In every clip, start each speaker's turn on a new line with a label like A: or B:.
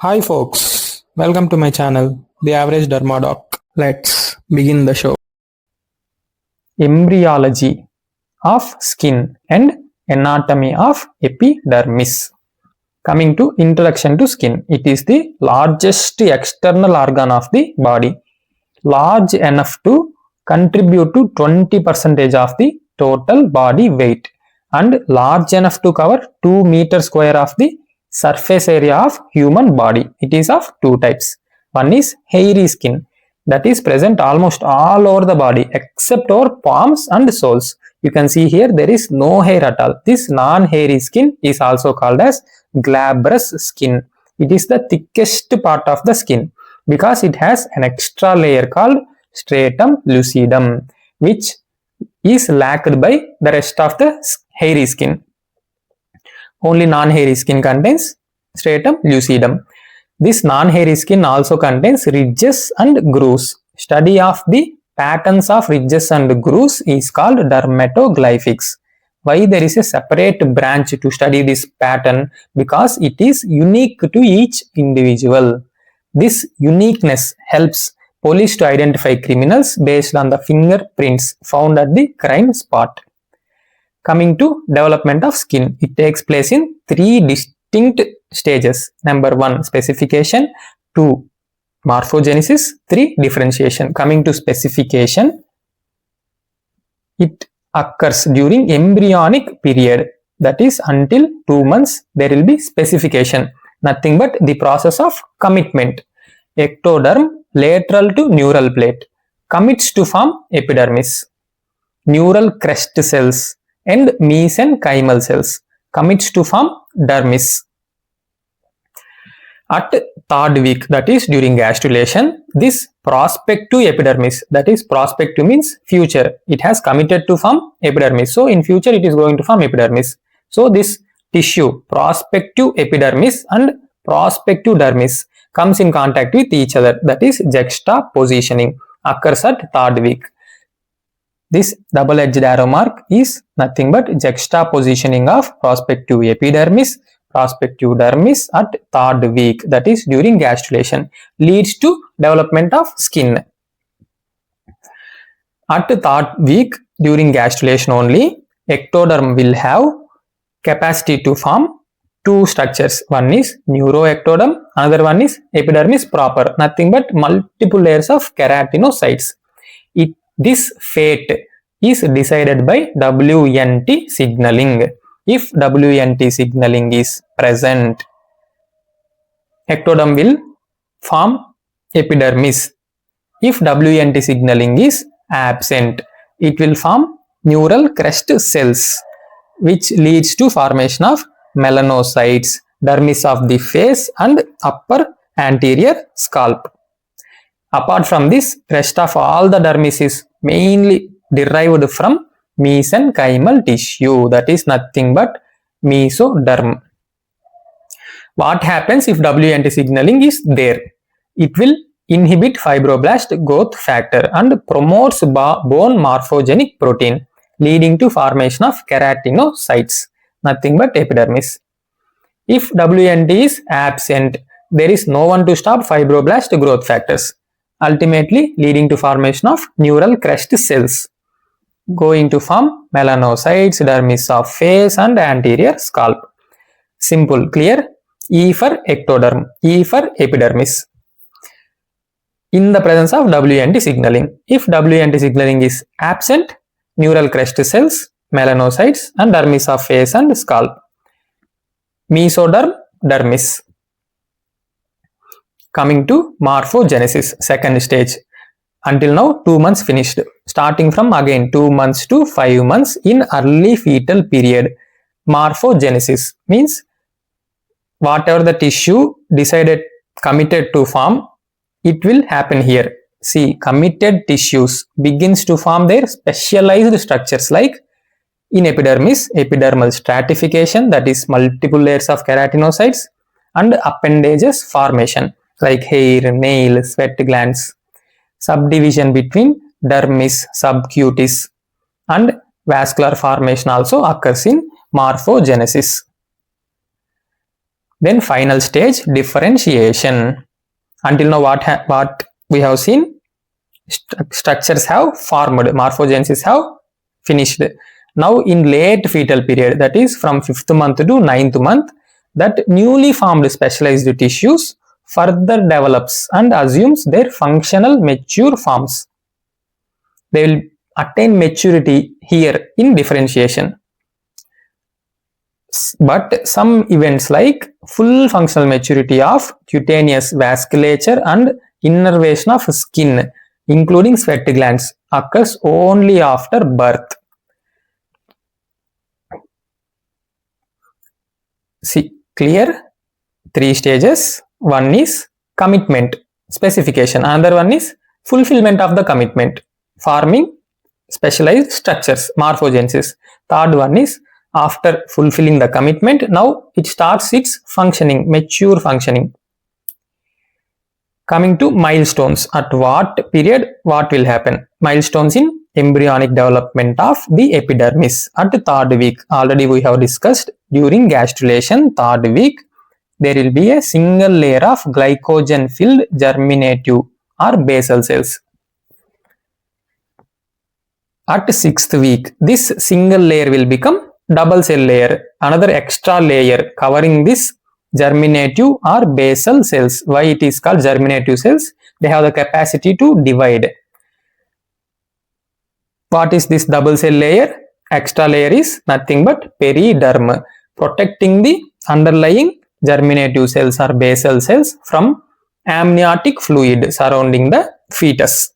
A: Hi folks, welcome to my channel, The Average Dermadoc. Let's begin the show. Embryology of skin and anatomy of epidermis. Coming to introduction to skin, it is the largest external organ of the body, large enough to contribute to 20% of the total body weight and large enough to cover 2 meter square of the surface area of human body. It is of two types. One is hairy skin, that is present almost all over the body except over palms and soles. You can see here there is no hair at all. This non-hairy skin is also called as glabrous skin. It is the thickest part of the skin because it has an extra layer called stratum lucidum, which is lacked by the rest of the hairy skin. Only non-hairy skin contains stratum lucidum. This non-hairy skin also contains ridges and grooves. Study of the patterns of ridges and grooves is called dermatoglyphics. Why there is a separate branch to study this pattern? Because it is unique to each individual. This uniqueness helps police to identify criminals based on the fingerprints found at the crime spot. Coming to development of skin, it takes place in three distinct stages. Number 1, specification. 2, morphogenesis. 3, differentiation. Coming to specification, it occurs during embryonic period, that is until 2 months there will be specification, nothing but the process of commitment. Ectoderm lateral to neural plate commits to form epidermis. Neural crest cells and mesenchymal cells commits to form dermis. At third week, that is during gastrulation, this prospective epidermis, that is prospective means future, it has committed to form epidermis. So in future it is going to form epidermis. So this tissue, prospective epidermis and prospective dermis, comes in contact with each other, that is juxtapositioning, occurs at third week. This double-edged arrow mark is nothing but juxtapositioning of prospective epidermis, prospective dermis at third week, that is during gastrulation, leads to development of skin. At third week, during gastrulation only, ectoderm will have capacity to form two structures. One is neuroectoderm, another one is epidermis proper, nothing but multiple layers of keratinocytes. This fate is decided by WNT signaling. If WNT signaling is present, ectoderm will form epidermis. If WNT signaling is absent, it will form neural crest cells, which leads to formation of melanocytes, dermis of the face and upper anterior scalp. Apart from this, rest of all the dermis is mainly derived from mesenchymal tissue, that is nothing but mesoderm. What happens if WNT signaling is there? It will inhibit fibroblast growth factor and promotes bone morphogenic protein, leading to formation of keratinocytes, nothing but epidermis. If WNT is absent, there is no one to stop fibroblast growth factors, ultimately leading to formation of neural crest cells, going to form melanocytes, dermis of face and anterior scalp. Simple, clear? E for ectoderm, E for epidermis. In the presence of WNT signaling. If WNT signaling is absent, neural crest cells, melanocytes and dermis of face and scalp. Mesoderm, dermis. Coming to morphogenesis, second stage. Until now 2 months finished. Starting from again 2 months to 5 months in early fetal period. Morphogenesis means whatever the tissue decided committed to form, it will happen here. See, committed tissues begins to form their specialized structures, like in epidermis, epidermal stratification, that is multiple layers of keratinocytes, and appendages formation like hair, nail, sweat glands. Subdivision between dermis, subcutis and vascular formation also occurs in morphogenesis. Then final stage, differentiation. Until now what we have seen, structures have formed, morphogenesis have finished. Now in late fetal period, that is from 5th month to 9th month, that newly formed specialized tissues further develops and assumes their functional mature forms. They will attain maturity here in differentiation. But some events like full functional maturity of cutaneous vasculature and innervation of skin, including sweat glands, occurs only after birth. See, clear? 3 stages. One is commitment, specification. Another one is fulfillment of the commitment, forming specialized structures, morphogenesis. Third one is after fulfilling the commitment, now it starts its functioning, mature functioning. Coming to milestones, at what period what will happen? Milestones in embryonic development of the epidermis at the 3rd week. Already we have discussed during gastrulation, 3rd week, there will be a single layer of glycogen filled germinative or basal cells. At 6th week, this single layer will become double cell layer, another extra layer covering this germinative or basal cells. Why it is called germinative cells? They have the capacity to divide. What is this double cell layer? Extra layer is nothing but periderm, protecting the underlying germinative cells or basal cells from amniotic fluid surrounding the fetus.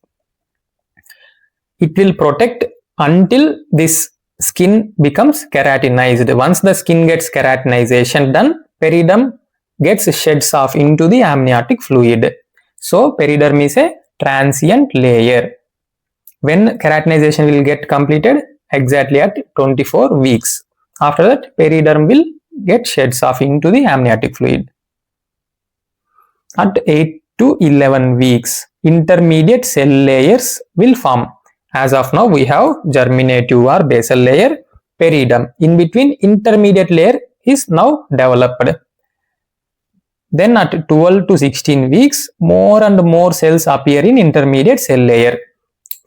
A: It will protect until this skin becomes keratinized. Once the skin gets keratinization done, periderm gets sheds off into the amniotic fluid. So periderm is a transient layer. When keratinization will get completed? Exactly at 24 weeks. After that, periderm will get sheds off into the amniotic fluid. At 8 to 11 weeks, intermediate cell layers will form. As of now, we have germinative or basal layer, periderm. In between, intermediate layer is now developed. Then at 12 to 16 weeks, more and more cells appear in intermediate cell layer,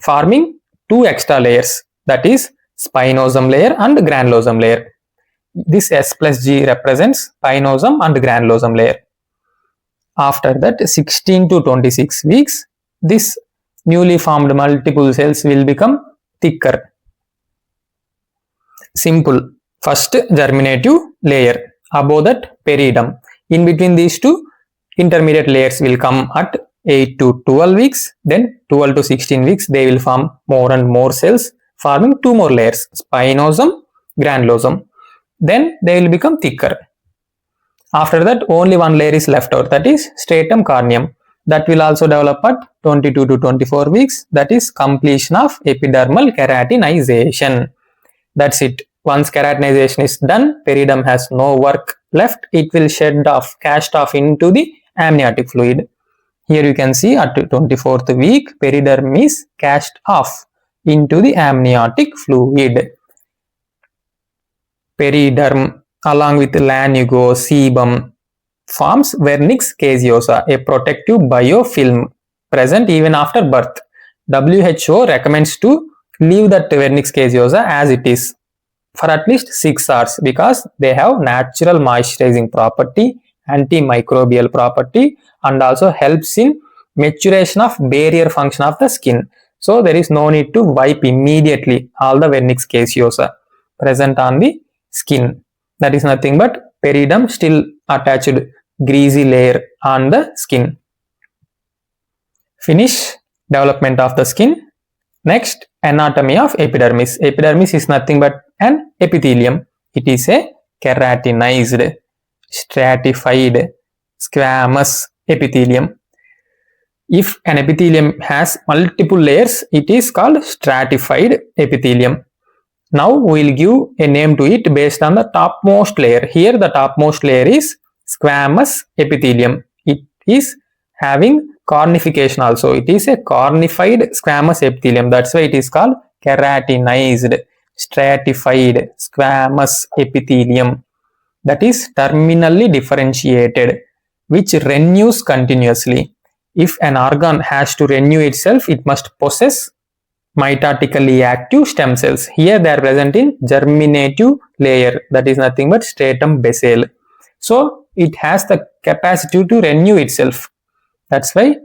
A: forming 2 extra layers, that is spinosome layer and granulosome layer. This S plus G represents spinosome and granulosome layer. After that, 16 to 26 weeks, this newly formed multiple cells will become thicker. Simple. First germinative layer, above that periderm. In between these two, intermediate layers will come at 8 to 12 weeks. Then 12 to 16 weeks, they will form more and more cells, forming 2 more layers, spinosome, granulosome. Then they will become thicker. After that, only 1 layer is left out, that is stratum corneum. That will also develop at 22 to 24 weeks. That is completion of epidermal keratinization. That's it. Once keratinization is done, periderm has no work left. It will shed off, cast off into the amniotic fluid. Here you can see at 24th week, periderm is cast off into the amniotic fluid. Periderm along with lanugo, sebum forms vernix caseosa, a protective biofilm present even after birth. WHO recommends to leave that vernix caseosa as it is for at least 6 hours because they have natural moisturizing property, antimicrobial property, and also helps in maturation of barrier function of the skin. So there is no need to wipe immediately all the vernix caseosa present on the skin. That is nothing but periderm still attached greasy layer on the skin. Finish development of the skin. Next, anatomy of epidermis. Epidermis is nothing but an epithelium. It is a keratinized, stratified, squamous epithelium. If an epithelium has multiple layers, it is called stratified epithelium. Now we will give a name to it based on the topmost layer. Here the topmost layer is squamous epithelium. It is having cornification also. It is a cornified squamous epithelium. That's why it is called keratinized, stratified, squamous epithelium. that is terminally differentiated, which renews continuously. If an organ has to renew itself, it must possess mitotically active stem cells. Here they are present in germinative layer, that is nothing but stratum basale. So it has the capacity to renew itself. That's why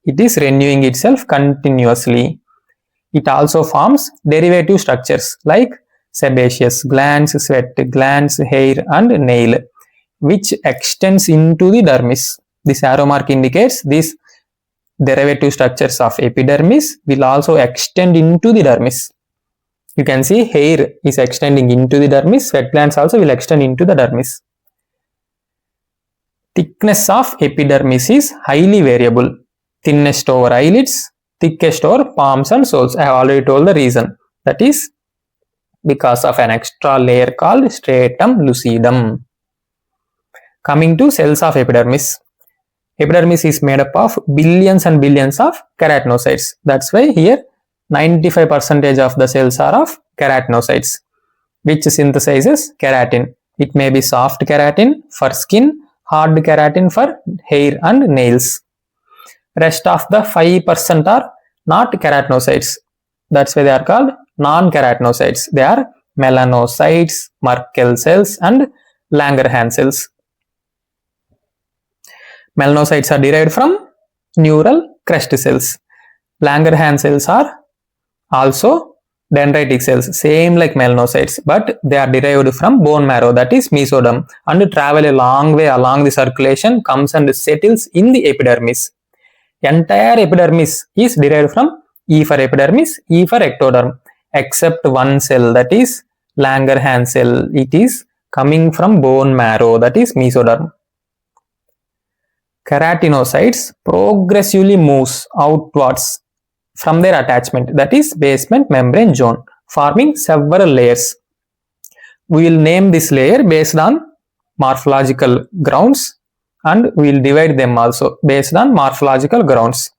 A: it is renewing itself continuously. It also forms derivative structures like sebaceous glands, sweat glands, hair and nail, which extends into the dermis. This arrow mark indicates these derivative structures of epidermis will also extend into the dermis. You can see hair is extending into the dermis, sweat glands also will extend into the dermis. Thickness of epidermis is highly variable. Thinnest over eyelids, thickest over palms and soles. I have already told the reason. That is because of an extra layer called stratum lucidum. Coming to cells of epidermis. Epidermis is made up of billions and billions of keratinocytes. That's why here 95% of the cells are of keratinocytes, which synthesizes keratin. It may be soft keratin for skin, hard keratin for hair and nails. Rest of the 5% are not keratinocytes. That's why they are called non-keratinocytes. They are melanocytes, Merkel cells and Langerhans cells. Melanocytes are derived from neural crest cells. Langerhans cells are also dendritic cells, same like melanocytes, but they are derived from bone marrow, that is mesoderm, and travel a long way along the circulation, comes and settles in the epidermis. Entire epidermis is derived from E for epidermis, E for ectoderm, except one cell, that is Langerhans cell. It is coming from bone marrow, that is mesoderm. Keratinocytes progressively moves outwards from their attachment, that is basement membrane zone, forming several layers. We will name this layer based on morphological grounds and we will divide them also based on morphological grounds.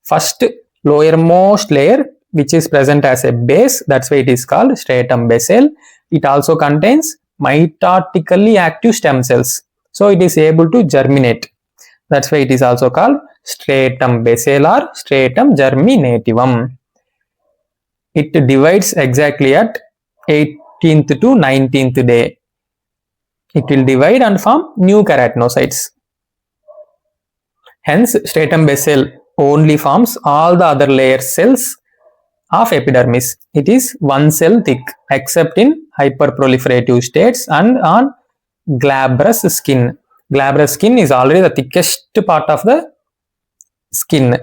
A: First, lowermost layer, which is present as a base, that's why it is called stratum basale. It also contains mitotically active stem cells, so it is able to germinate. That's why it is also called stratum basale or stratum germinativum. It divides exactly at 18th to 19th day. It will divide and form new keratinocytes. Hence, stratum basale only forms all the other layer cells of epidermis. It is one cell thick except in hyperproliferative states and on glabrous skin. Glabrous skin is already the thickest part of the skin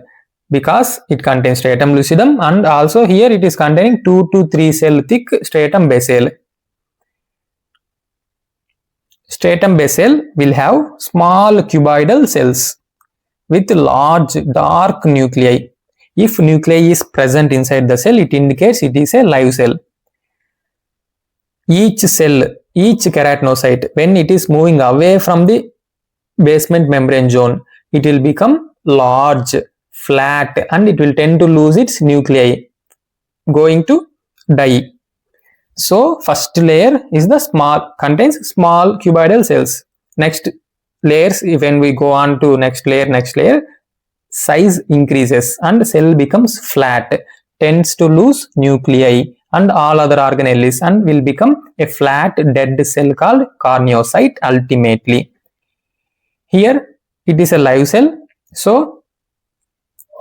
A: because it contains stratum lucidum and also here it is containing 2 to 3 cell thick stratum basale. Stratum basale will have small cuboidal cells with large dark nuclei. If nuclei is present inside the cell, it indicates it is a live cell. Each cell, each keratinocyte, when it is moving away from the basement membrane zone, it will become large, flat and it will tend to lose its nuclei, going to die. So first layer is the contains small cuboidal cells. Next layers, when we go on to next layer, size increases and cell becomes flat, tends to lose nuclei and all other organelles and will become a flat dead cell called corneocyte ultimately. Here it is a live cell, so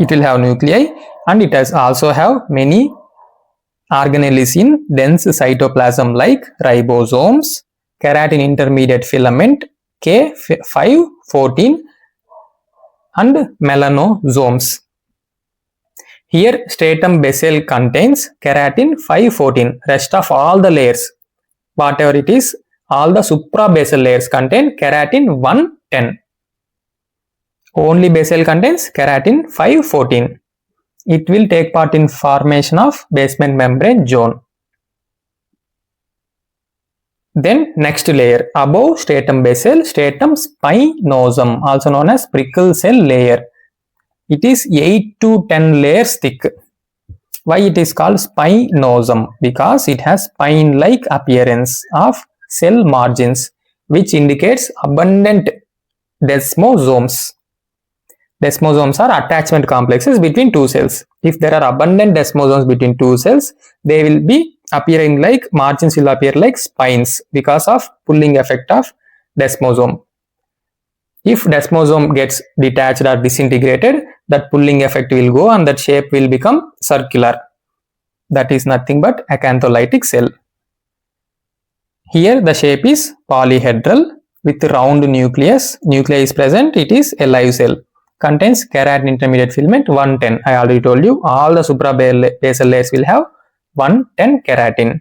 A: it will have nuclei and it has also have many organelles in dense cytoplasm like ribosomes, keratin intermediate filament, K514 and melanosomes. Here stratum basale contains keratin 514. Rest of all the layers, whatever it is, all the suprabasal layers contain keratin 110. Only basal contains keratin 514. It will take part in formation of basement membrane zone. Then next layer, above stratum basale, stratum spinosum, also known as prickle cell layer. It is 8 to 10 layers thick. Why it is called spinosum? Because it has spine-like appearance of cell margins. which indicates abundant desmosomes. Desmosomes are attachment complexes between two cells. If there are abundant desmosomes between two cells, they will be appearing like, margins will appear like spines because of pulling effect of desmosome. If desmosome gets detached or disintegrated, that pulling effect will go and that shape will become circular. That is nothing but acantholytic cell. Here the shape is polyhedral with round nucleus. Nucleus is present, it is a live cell. Contains keratin intermediate filament 110. I already told you all the suprabasal layers will have 110 keratin.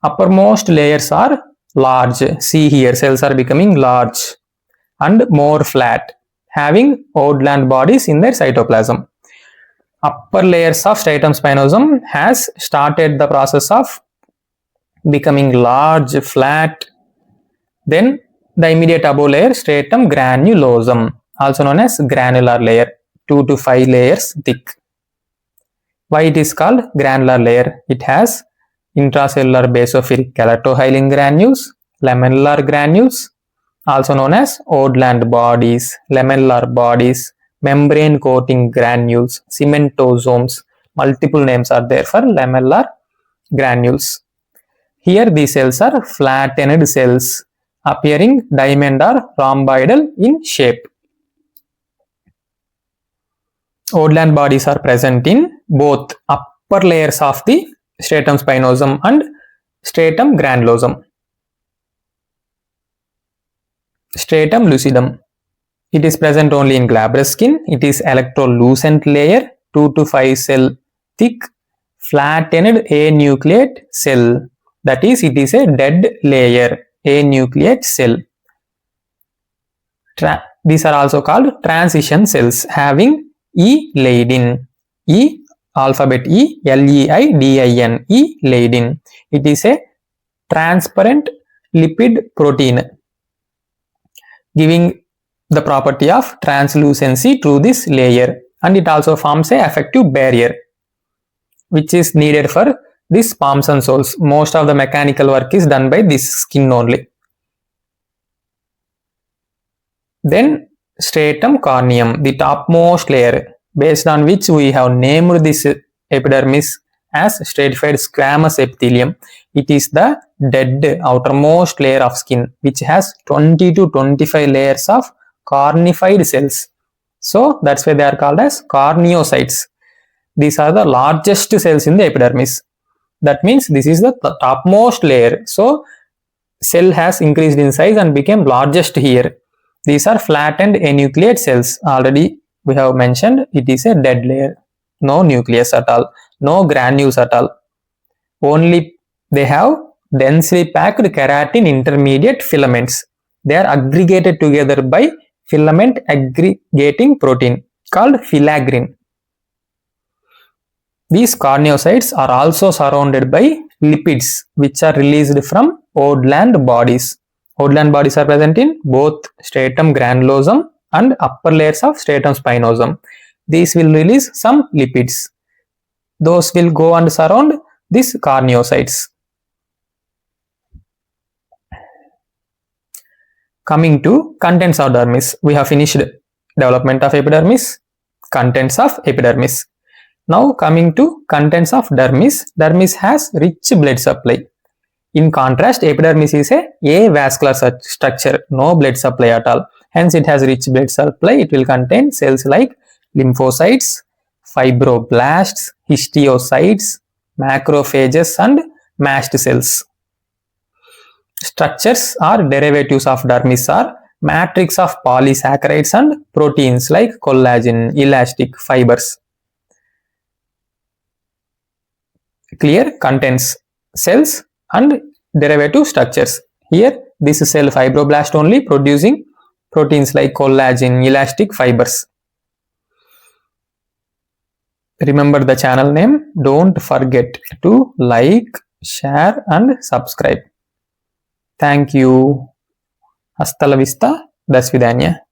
A: Uppermost layers are large. See here, cells are becoming large and more flat, having woodland bodies in their cytoplasm. Upper layers of stratum spinosum has started the process of becoming large, flat. Then the immediate above layer, stratum granulosum, also known as granular layer, 2 to 5 layers thick. Why it is called granular layer? It has intracellular basophilic keratohyalin granules, lamellar granules, also known as woodland bodies, lamellar bodies, membrane coating granules, cementosomes. Multiple names are there for lamellar granules. Here these cells are flattened cells appearing diamond or rhomboidal in shape. Woodland bodies are present in both upper layers of the stratum spinosum and stratum granulosum. Stratum lucidum. It is present only in glabrous skin. It is electrolucent layer, 2 to 5 cell thick, flattened anucleate cell. That is, it is a dead layer, anucleate cell. These are also called transition cells having E-leidin. E, alphabet E, L-E-I-D-I-N, E-leidin. It is a transparent lipid protein giving the property of translucency to this layer, and it also forms a effective barrier which is needed for these palms and soles. Most of the mechanical work is done by this skin only. Then stratum corneum, the topmost layer, based on which we have named this epidermis as stratified squamous epithelium. It is the dead outermost layer of skin which has 20 to 25 layers of cornified cells. So that's why they are called as corneocytes. These are the largest cells in the epidermis. That means this is the topmost layer. So cell has increased in size and became largest here. These are flattened enucleate cells. Already we have mentioned it is a dead layer. No nucleus at all. No granules at all. Only they have densely packed keratin intermediate filaments. They are aggregated together by filament aggregating protein called filaggrin. These corneocytes are also surrounded by lipids which are released from woodland bodies. Woodland bodies are present in both stratum granulosum and upper layers of stratum spinosum. These will release some lipids. Those will go and surround these corneocytes. Coming to contents of dermis, we have finished development of epidermis, contents of epidermis. Now coming to contents of dermis, dermis has rich blood supply. In contrast, epidermis is a avascular structure, no blood supply at all. Hence it has rich blood supply. It will contain cells like lymphocytes, fibroblasts, histiocytes, macrophages and mast cells. Structures or derivatives of dermis are matrix of polysaccharides and proteins like collagen, elastic fibers. Clear? Contains cells and derivative structures. Here this is cell fibroblast only producing proteins like collagen, elastic fibers. Remember the channel name. Don't forget to like, share and subscribe. Thank you. Hasta la vista. Das vidanya.